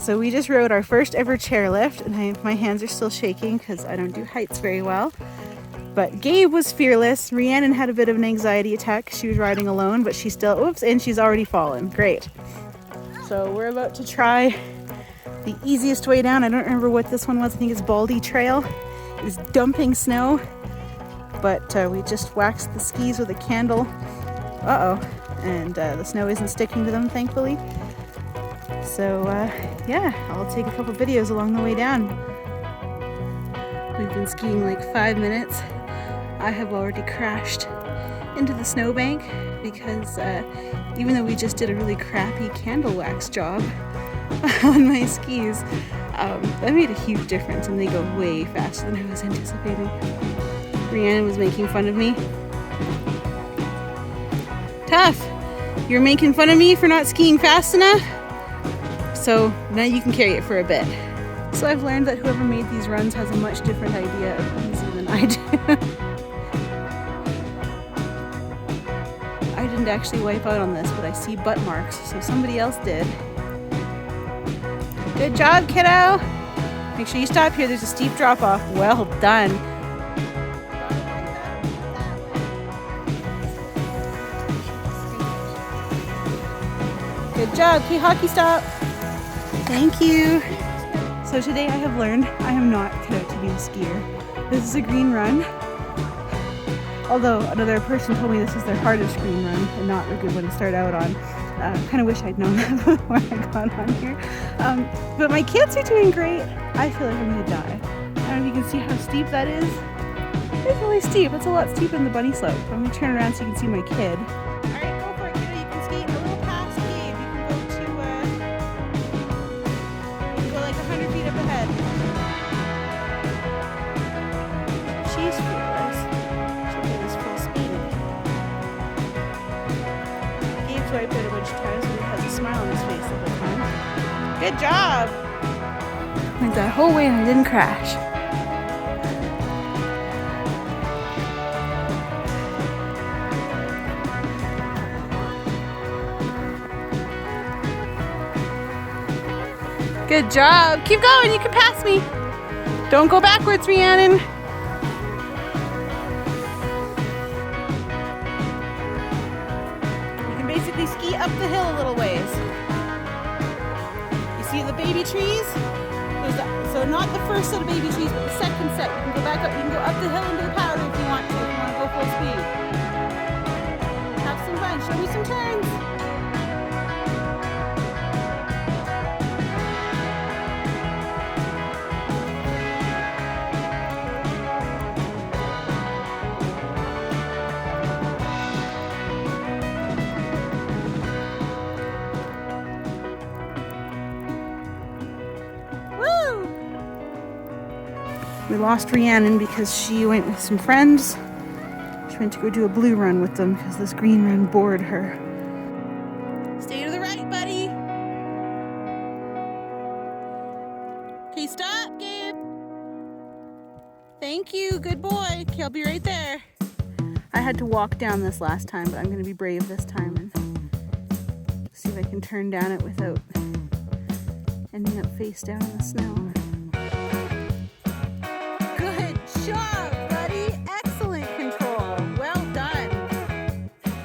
So we just rode our first ever chairlift, and my hands are still shaking because I don't do heights very well. But Gabe was fearless. Rhiannon had a bit of an anxiety attack. She was riding alone, but she still, oops, and she's already fallen. Great. So we're about to try the easiest way down. I don't remember what this one was. I think it's Baldy Trail. It was dumping snow, but we just waxed the skis with a candle. And the snow isn't sticking to them, thankfully. So yeah, I'll take a couple videos along the way down. We've been skiing like 5 minutes. I have already crashed into the snowbank because even though we just did a really crappy candle wax job on my skis, that made a huge difference, and they go way faster than I was anticipating. Rhiannon was making fun of me. Tough! You're making fun of me for not skiing fast enough? So now you can carry it for a bit. So I've learned that whoever made these runs has a much different idea of easy than I do. I didn't actually wipe out on this, but I see butt marks, so somebody else did. Good job, kiddo! Make sure you stop here, there's a steep drop off. Well done. Good job, okay, hockey stop. Thank you. So today I have learned I am not cut out to be a skier. This is a green run. Although another person told me this is their hardest green run and not a good one to start out on. Kind of wish I'd known that before I got on here. But my kids are doing great. I feel like I'm gonna die. I don't know if you can see how steep that is. It's really steep. It's a lot steeper than the bunny slope. I'm gonna turn around so you can see my kid. Alright, go for it, kiddo. You can skate a little past Gabe. You can go like 100 feet up ahead. She's fearless. She'll do this full speed. Gabe's wiped out a bunch of times, but he has a smile on his face the whole time. Good job! Went that whole way and I didn't crash. Good job! Keep going, you can pass me! Don't go backwards, Rhiannon! You can basically ski up the hill a little ways. You see the baby trees? So not the first set of baby trees, but the second set. You can go back up, you can go up the hill into the powder if you want to go full speed. Have some fun, show me some turns. We lost Rhiannon because she went with some friends. She went to go do a blue run with them because this green run bored her. Stay to the right, buddy. Okay, stop, Gabe. Thank you, good boy. Okay, I'll be right there. I had to walk down this last time, but I'm gonna be brave this time and see if I can turn down it without ending up face down in the snow.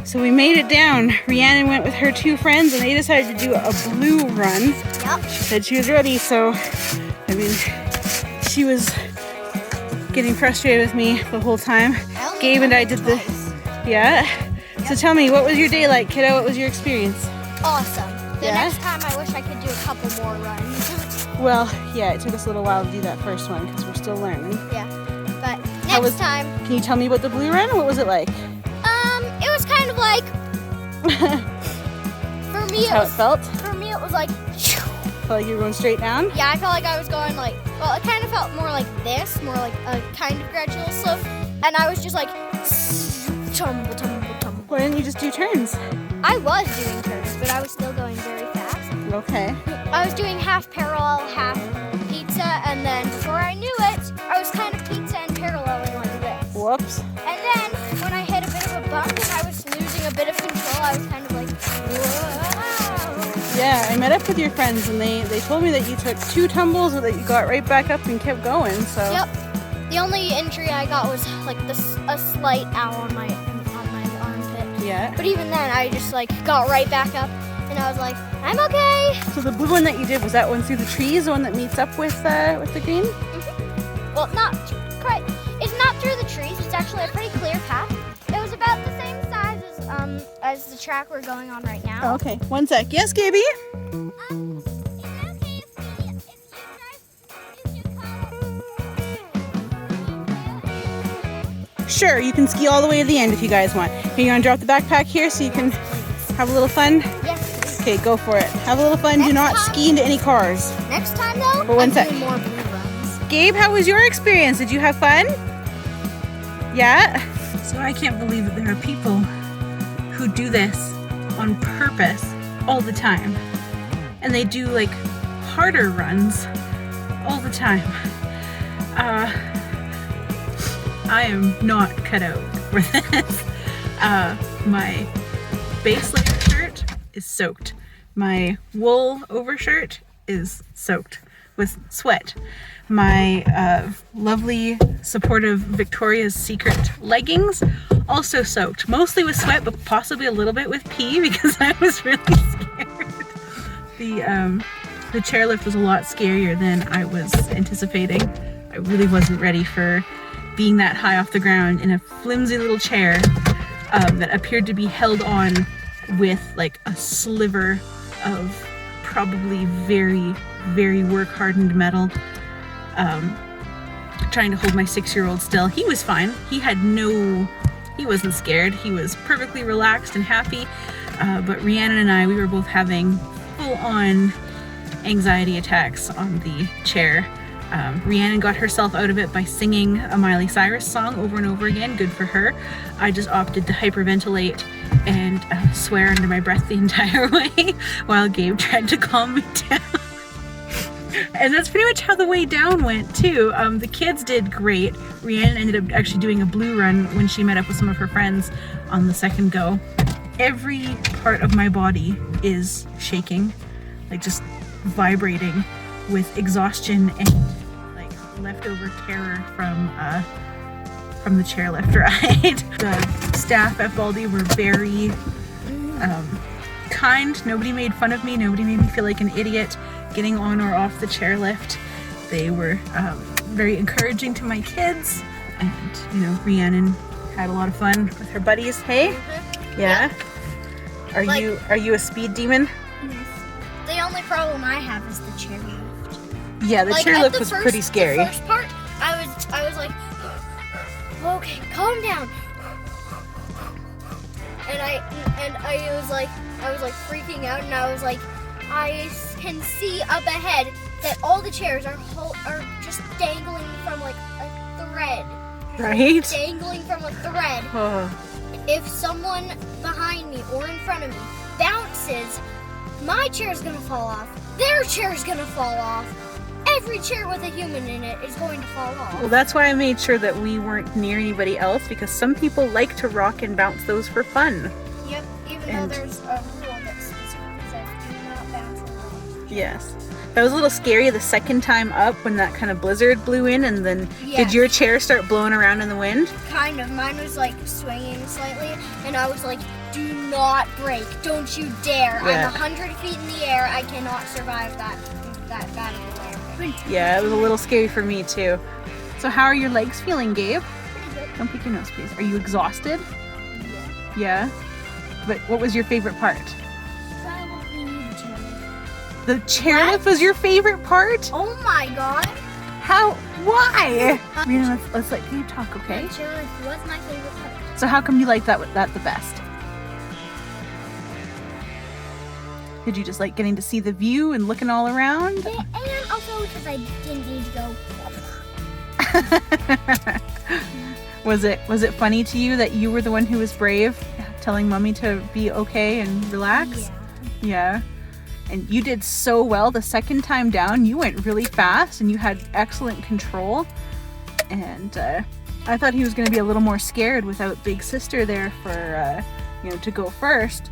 So we made it down. Rhiannon went with her two friends and they decided to do a blue run. Yep. She said she was ready, so I mean, she was getting frustrated with me the whole time. Gabe and I did the, yeah? Yep. So tell me, what was your day like, kiddo? What was your experience? Awesome. The next time I wish I could do a couple more runs. Well, yeah, it took us a little while to do that first one because we're still learning. Yeah, but next time. Can you tell me about the blue run? What was it like? It was kind of like, for me it felt? For me it was like, Felt like you were going straight down? Yeah, I felt like I was going like, well, it kind of felt more like this, more like a kind of gradual slope, and I was just like, tumble, tumble, tumble. Why didn't you just do turns? I was doing turns, but I was still going very fast. Okay. I was doing half parallel, half pizza, and then before I knew it, I was kind of pizza and paralleling like this. Whoops. And then when I hit a bit of a bump and I was losing a bit of control, I was kind of like, whoa. Yeah, I met up with your friends and they told me that you took 2 tumbles and that you got right back up and kept going. So. Yep. The only injury I got was like a slight ow on my armpit. Yeah. But even then, I just like got right back up, and I was like, I'm okay. So the blue one that you did, was that one through the trees, the one that meets up with the green? Mm-hmm. Well, not quite. It's not through the trees. It's actually a pretty clear path. It was about the same size as the track we're going on right now. Oh, okay. One sec. Yes, Gaby? Is it okay if you Sure, you can ski all the way to the end if you guys want. Here, you want to drop the backpack here so you can have a little fun? Yes. Okay, go for it. Have a little fun. Do not ski into any cars. Next time though, But one I'm sec. doing more blue runs. Gabe, how was your experience? Did you have fun? Yeah? So I can't believe that there are people who do this on purpose all the time. And they do like harder runs all the time. I am not cut out for this. My base layer shirt is soaked. My wool overshirt is soaked with sweat. My lovely, supportive Victoria's Secret leggings also soaked. Mostly with sweat, but possibly a little bit with pee because I was really scared. The chairlift was a lot scarier than I was anticipating. I really wasn't ready for being that high off the ground in a flimsy little chair that appeared to be held on with like a sliver of probably very, very work-hardened metal. Trying to hold my 6-year-old still. He was fine. He wasn't scared. He was perfectly relaxed and happy. But Rhiannon and I, we were both having full-on anxiety attacks on the chair. Rhiannon got herself out of it by singing a Miley Cyrus song over and over again. Good for her. I just opted to hyperventilate and swear under my breath the entire way while Gabe tried to calm me down. And that's pretty much how the way down went too. The kids did great. Rhiannon ended up actually doing a blue run when she met up with some of her friends on the second go. Every part of my body is shaking, like just vibrating with exhaustion and like leftover terror from the chairlift ride. The staff at Baldy were very kind. Nobody made fun of me. Nobody made me feel like an idiot getting on or off the chairlift. They were very encouraging to my kids, and Rhiannon had a lot of fun with her buddies. Hey, yeah. Are you a speed demon? The only problem I have is the chairlift. Yeah, the chairlift was pretty scary. The first part, I was like, okay, calm down. And I was like freaking out, and I was like, I can see up ahead that all the chairs are just dangling from like a thread. Right? Dangling from a thread. Oh. If someone behind me or in front of me bounces, my chair's gonna fall off. Their chair's gonna fall off. Every chair with a human in it is going to fall off. Well, that's why I made sure that we weren't near anybody else, because some people like to rock and bounce those for fun. Yep, even though there's a rule that specifically says do not bounce around. Yes. That was a little scary the second time up when that kind of blizzard blew in, and then did your chair start blowing around in the wind? Kind of. Mine was like swinging slightly, and I was like, do not break. Don't you dare. Yeah. I'm 100 feet in the air. I cannot survive that bad of a land. Yeah, it was a little scary for me too. So how are your legs feeling, Gabe? Pretty good. Don't pick your nose, please. Are you exhausted? Yeah. Yeah? But what was your favorite part? Probably the chairlift. The chairlift was your favorite part? Oh my god. How? Why? Rena, let's let Gabe talk, okay? The chairlift was my favorite part. So how come you like that the best? Did you just like getting to see the view and looking all around? Yeah, and also because I didn't need to go. Was it funny to you that you were the one who was brave, telling Mommy to be okay and relax? Yeah. And you did so well the second time down. You went really fast and you had excellent control. And I thought he was going to be a little more scared without Big Sister there for to go first.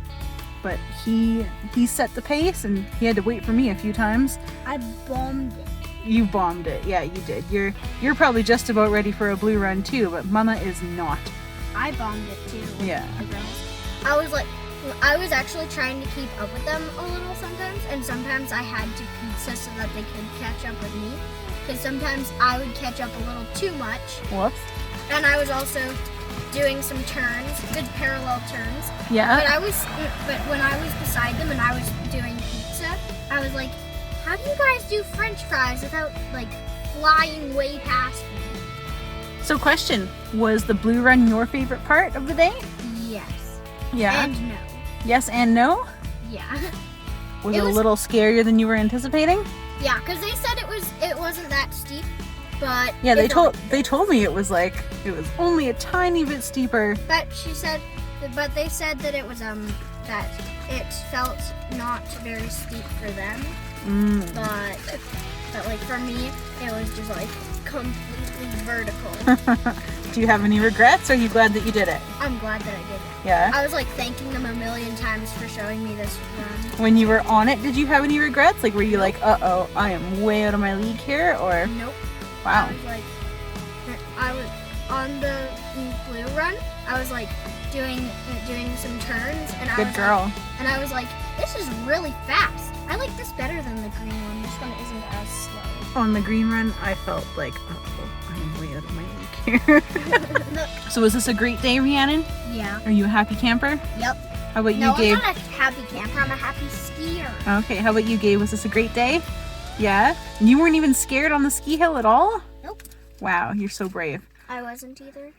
but he set the pace, and he had to wait for me a few times. I bombed it. You bombed it. Yeah, you did. You're probably just about ready for a blue run too, but Mama is not. I bombed it too. With Yeah. the girls. I was actually trying to keep up with them a little sometimes, and sometimes I had to pizza so that they could catch up with me. Because sometimes I would catch up a little too much, Whoops. and I was also doing some turns, good parallel turns. Yeah. But when I was beside them and I was doing pizza, I was like, how do you guys do French fries without like flying way past me? So question, was the blue run your favorite part of the day? Yes. Yeah. And no. Yes and no? Yeah. Was It it a was- little scarier than you were anticipating? Yeah, because they said it wasn't that steep, but Yeah, they it's told me it was only a tiny bit steeper. But they said that it was that it felt not very steep for them, but like for me, it was just like completely vertical. Do you have any regrets, or are you glad that you did it? I'm glad that I did it. Yeah. I was like thanking them a million times for showing me this run. When you were on it, did you have any regrets? Like, were you like, uh-oh, I am way out of my league here, or? Nope. Wow. I was on the blue run. I was like doing some turns, and Good girl. And I was like, this is really fast. I like this better than the green one. This one isn't as slow. On the green run, I felt like, uh-oh, I'm way out of my league here. So was this a great day, Rhiannon? Yeah. Are you a happy camper? Yep. How about you, No, Gabe? I'm not a happy camper. I'm a happy skier. Okay, how about you, Gabe? Was this a great day? Yeah? And you weren't even scared on the ski hill at all? Nope. Wow, you're so brave. I wasn't either.